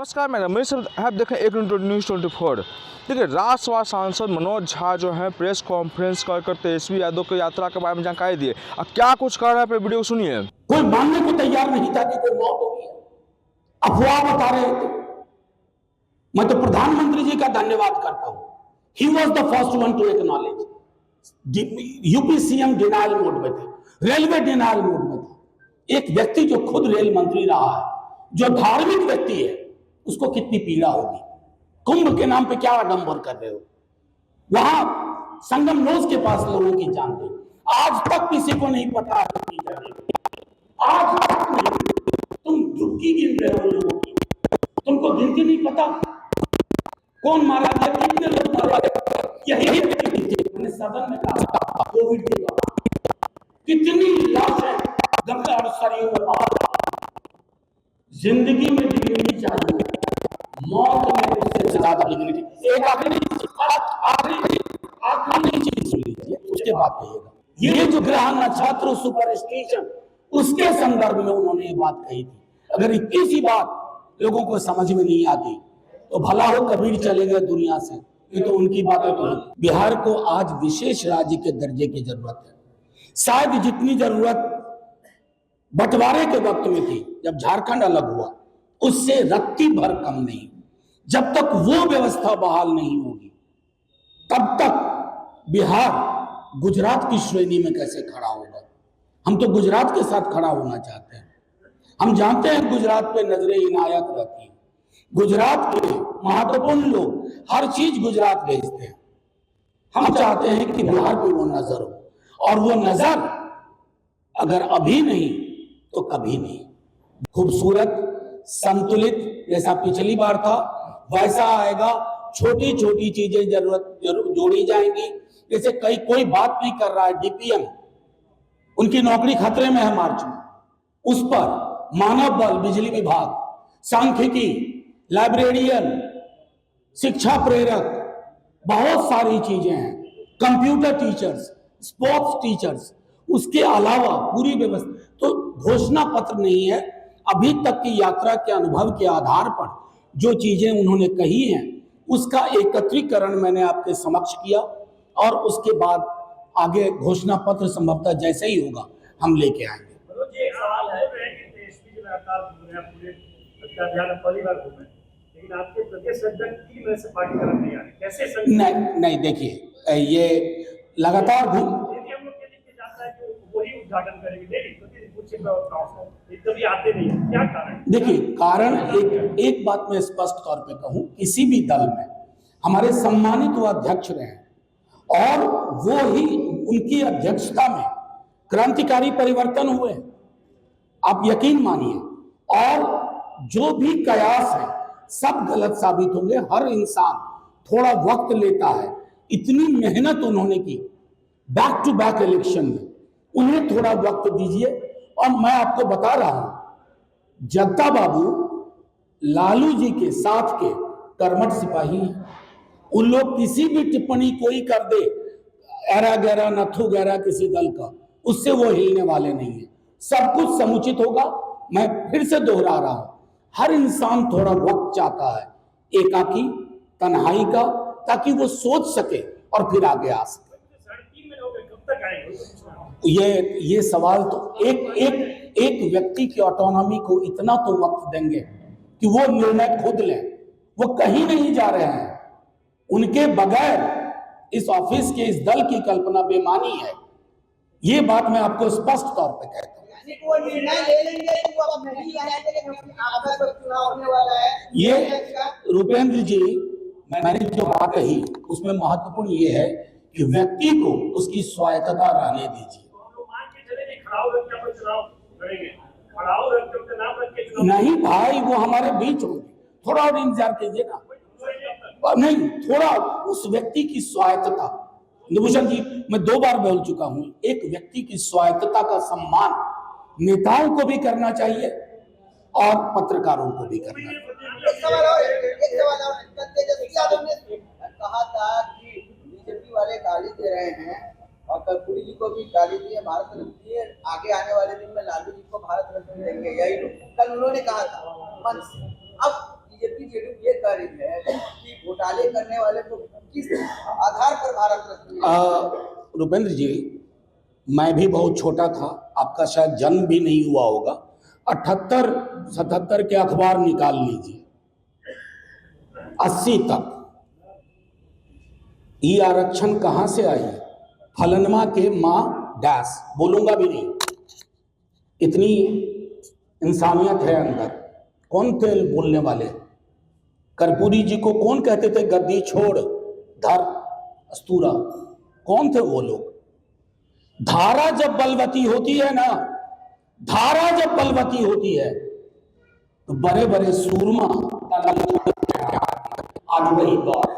नमस्कार, मैं रमेश। आप देखें एक न्यूज़ 24। देखिए, राष्ट्रवाद सांसद मनोज झा जो है प्रेस कॉन्फ्रेंस कर तेजस्वी यादव की यात्रा के बारे में जानकारी दिए। अब क्या कुछ कर रहा है, वीडियो सुनिए। कोई मानने को तैयार नहीं था कि कोई मौत होगी, अफवाह बता रहे थे। मैं तो प्रधानमंत्री जी का धन्यवाद करता हूं। He was the first one two acknowledge. UP CM denial mode में थे, रेलवे डिनायल मोड में था। एक व्यक्ति जो खुद रेल मंत्री रहा है, जो धार्मिक व्यक्ति है, उसको कितनी पीड़ा होगी। कुंभ के नाम पे क्या आडंबर कर रहे हो। वहां संगम नोज के पास लोगों की जान गई। आज तक किसी को नहीं पता आज तक नहीं। तुम झुक्की गिन रहे हो लोगों की, तुमको गिनती नहीं पता कौन मारा गया, कितने लोग मारे गए। यही मैंने सदन में कहा, कोविड के दौरान कितनी लाशें गंगा और सरयू में बाहर। जिंदगी में डिग्निटी चाहिए, मौत में उससे ज्यादा डिग्निटी। एक आखिरी चीज सुन लीजिए, उसके बाद कहिएगा। ये जो ग्रह नक्षत्र सुपरस्टिशन, उसके संदर्भ में उन्होंने ये बात कही थी। अगर इतनी सी बात लोगों को समझ में नहीं आती तो भला हो कबीर चले गए दुनिया से। ये तो उनकी बातें तो। बिहार को आज विशेष राज्य के दर्जे की जरूरत है। शायद जितनी जरूरत बंटवारे के वक्त में थी, जब झारखंड अलग हुआ, उससे रत्ती भर कम नहीं। जब तक वो व्यवस्था बहाल नहीं होगी, तब तक बिहार गुजरात की श्रेणी में कैसे खड़ा होगा। हम तो गुजरात के साथ खड़ा होना चाहते हैं। हम जानते हैं गुजरात पे नजरें इनायत रहती हैं। गुजरात के महत्वपूर्ण लोग हर चीज गुजरात भेजते हैं। हम चाहते हैं कि बिहार पे वो नजर हो, और वो नजर अगर अभी नहीं तो कभी नहीं। खूबसूरत, संतुलित, जैसा पिछली बार था वैसा आएगा। छोटी छोटी चीजें जरूरत जोड़ी जाएंगी। जैसे कोई बात नहीं कर रहा है, डीपीएम, उनकी नौकरी खतरे में है मार्च में, उस पर मानव बल, बिजली विभाग, सांख्यिकी, लाइब्रेरियन, शिक्षा प्रेरक, बहुत सारी चीजें हैं, कंप्यूटर टीचर्स, स्पोर्ट्स टीचर्स, उसके अलावा पूरी व्यवस्था। तो घोषणा पत्र नहीं है। अभी तक की यात्रा के अनुभव के आधार पर जो चीजें उन्होंने कही हैं, उसका एकत्रीकरण मैंने आपके समक्ष किया, और उसके बाद आगे घोषणा पत्र संभवतः जैसे ही होगा हम लेके आएंगे। एक सवाल है कि लगातार पूरे पहली बार घूमे, लेकिन आपके प्रदेश अध्यक्ष 3 महीने से पार्टी तरफ नहीं आ रहे, कैसे? नहीं देखिए, ये लगातार हम लोग जाता है कि वही उद्घाटन करेंगे, कभी आते नहीं, क्या कारण? देखिए, कारण एक बात मैं स्पष्ट तौर पे कहूं, किसी भी दल में हमारे सम्मानित वो अध्यक्ष रहे, और वो ही उनकी अध्यक्षता में क्रांतिकारी परिवर्तन हुए, आप यकीन मानिए। और जो भी कयास है सब गलत साबित होंगे। हर इंसान थोड़ा वक्त लेता है। इतनी मेहनत उन्होंने की बैक टू बैक इलेक्शन में, उन्हें थोड़ा वक्त दीजिए। और मैं आपको बता रहा हूं, जगता बाबू लालू जी के साथ के कर्मठ सिपाही हैं। उन लोग किसी भी टिप्पणी कोई कर दे, एरा गैरा नथु गैरा किसी दल का, उससे वो हिलने वाले नहीं है। सब कुछ समुचित होगा। मैं फिर से दोहरा रहा हूं, हर इंसान थोड़ा वक्त चाहता है, एकाकी, तन्हाई का, ताकि वो सोच सके और फिर आगे आ सके। ये सवाल तो एक व्यक्ति की ऑटोनॉमी को इतना तो वक्त देंगे कि वो निर्णय खुद लें। वो कहीं नहीं जा रहे हैं। उनके बगैर इस ऑफिस के, इस दल की कल्पना बेमानी है। ये बात मैं आपको स्पष्ट तौर पे कहता हूं। ये रुपेंद्र जी, मैंने जो बात कही उसमें महत्वपूर्ण ये है कि व्यक्ति को उसकी स्वायत्तता रहने दीजिए। नहीं भाई, वो हमारे बीच होंगे, थोड़ा और इंतजार कीजिए ना। नहीं, थोड़ा उस व्यक्ति की स्वायत्तता, निभूषण जी, मैं 2 बार बोल चुका हूं, एक व्यक्ति की स्वायत्तता का सम्मान नेताओं को भी करना चाहिए और पत्रकारों को भी करना चाहिए। कहा था कि बीजेपी वाले गाली दे रहे हैं, और कर्पूरी जी को भी गाली दी है, भारत रत्न दिए, आगे आने वाले दिन में लालू जी को भारत रत्न देंगे, यही लोग कल उन्होंने कहा था मन से। अब बीजेपी जेडीयू ये कह रही है कि घोटाले करने वाले को किस आधार पर भारत रत्न। रुपेंद्र जी, मैं भी बहुत छोटा था, आपका शायद जन्म भी नहीं हुआ होगा। 78-77 के अखबार निकाल लीजिए, 80 तक ये आरक्षण कहां से आई? फलनमा के मां डैश, बोलूंगा भी नहीं, इतनी इंसानियत है अंदर। कौन थे बोलने वाले? कर्पूरी जी को कौन कहते थे गद्दी छोड़ धर अस्तूरा? कौन थे वो लोग? धारा जब बलवती होती है ना, धारा जब बलवती होती है तो बड़े बड़े सूरमा आज वही दौर है।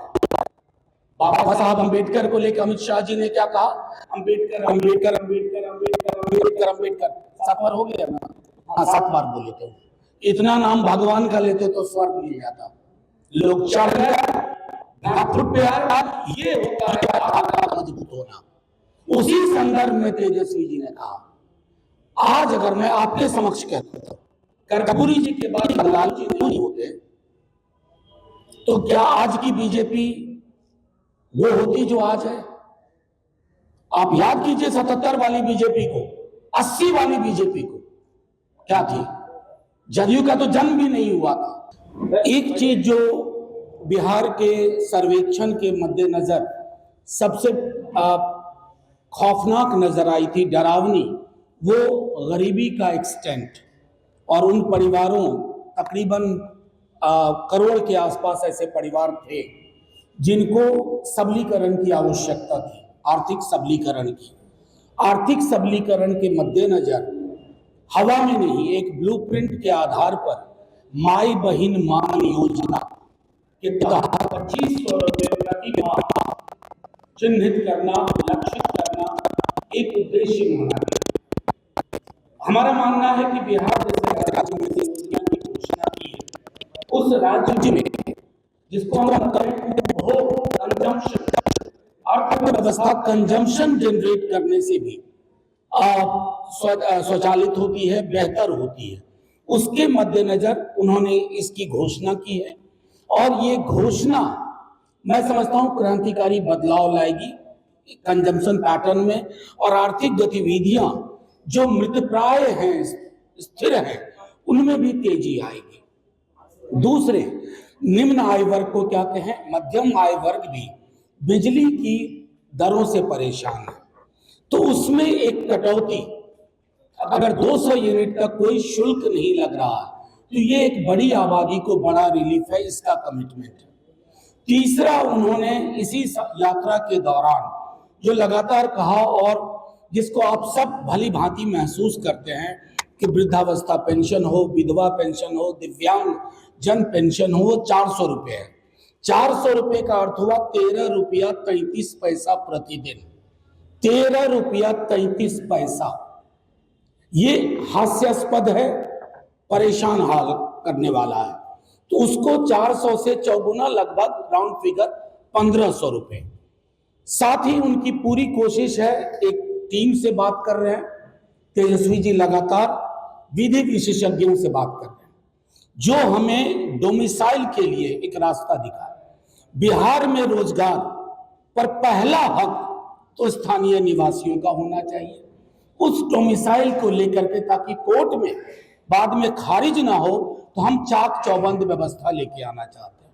बाबा साहब अंबेडकर को लेकर अमित शाह जी ने क्या कहा? अंबेडकर अंबेडकर अंबेडकर अंबेडकर अंबेडकर अंबेडकर 7 बार हो गया ना? हाँ, 7 बार बोले थे। इतना नाम भगवान का लेते तो स्वर्ग मिल जाता। लोग चढ़ गए, ये होता है मजबूत होना। उसी संदर्भ में तेजस्वी जी ने कहा, आज अगर मैं आपके समक्ष कहता हूं कर्पूरी जी के बाद लाल जी नहीं होते तो क्या आज की बीजेपी वो होती जो आज है? आप याद कीजिए 77 वाली बीजेपी को, 80 वाली बीजेपी को, क्या थी? जदयू का तो जन्म भी नहीं हुआ था। एक चीज जो बिहार के सर्वेक्षण के मद्देनजर सबसे खौफनाक नजर आई थी, डरावनी, वो गरीबी का एक्सटेंट। और उन परिवारों, तकरीबन करोड़ के आसपास ऐसे परिवार थे जिनको सबलीकरण की आवश्यकता थी, आर्थिक सबलीकरण की। आर्थिक सबलीकरण के मद्देनजर हवा में नहीं, एक ब्लूप्रिंट के आधार पर माई बहिन मान योजना के तहत 2500 रुपये प्रति माह चिन्हित करना, लक्षित करना एक उद्देश्य माना गया। हमारा मानना है कि बिहार जैसे राज्य में योजना की घोषणा की है, उस राज्य में जिसको हम कंजम्पशन, अर्थव्यवस्था कंजम्पशन जनरेट करने से भी स्वचालित होती है, बेहतर होती है, उसके मद्देनजर उन्होंने इसकी घोषणा की है। और ये घोषणा मैं समझता हूं क्रांतिकारी बदलाव लाएगी कंजम्पशन पैटर्न में, और आर्थिक गतिविधियां जो मृतप्राय हैं, स्थिर हैं, उनमें भी तेजी आएगी। दूसरे, निम्न आय वर्ग को क्या कहें, मध्यम आय वर्ग भी बिजली की दरों से परेशान है, तो उसमें एक कटौती, अगर 200 यूनिट तक कोई शुल्क नहीं लग रहा है तो ये एक बड़ी आबादी को बड़ा रिलीफ है, इसका कमिटमेंट है। तीसरा, उन्होंने इसी यात्रा के दौरान जो लगातार कहा और जिसको आप सब भली भांति महसूस करते हैं कि वृद्धावस्था पेंशन हो, विधवा पेंशन हो, दिव्यांग जन पेंशन हो, वो 400 रुपये है। 400 रुपये का अर्थ हुआ 13 रुपया 33 पैसा प्रतिदिन। 13 रुपया 33 पैसा, ये हास्यास्पद है, परेशान हाल करने वाला है। तो उसको 400 से चौगुना, लगभग राउंड फिगर 1500 रुपये। साथ ही उनकी पूरी कोशिश है, एक टीम से बात कर रहे हैं, तेजस्वी जी लगातार विधि विशेषज्ञों से बात कर रहे हैं जो हमें डोमिसाइल के लिए एक रास्ता दिखाए। बिहार में रोजगार पर पहला हक तो स्थानीय निवासियों का होना चाहिए। उस डोमिसाइल को लेकर के, ताकि कोर्ट में बाद में खारिज ना हो, तो हम चाक चौबंद व्यवस्था लेके आना चाहते हैं।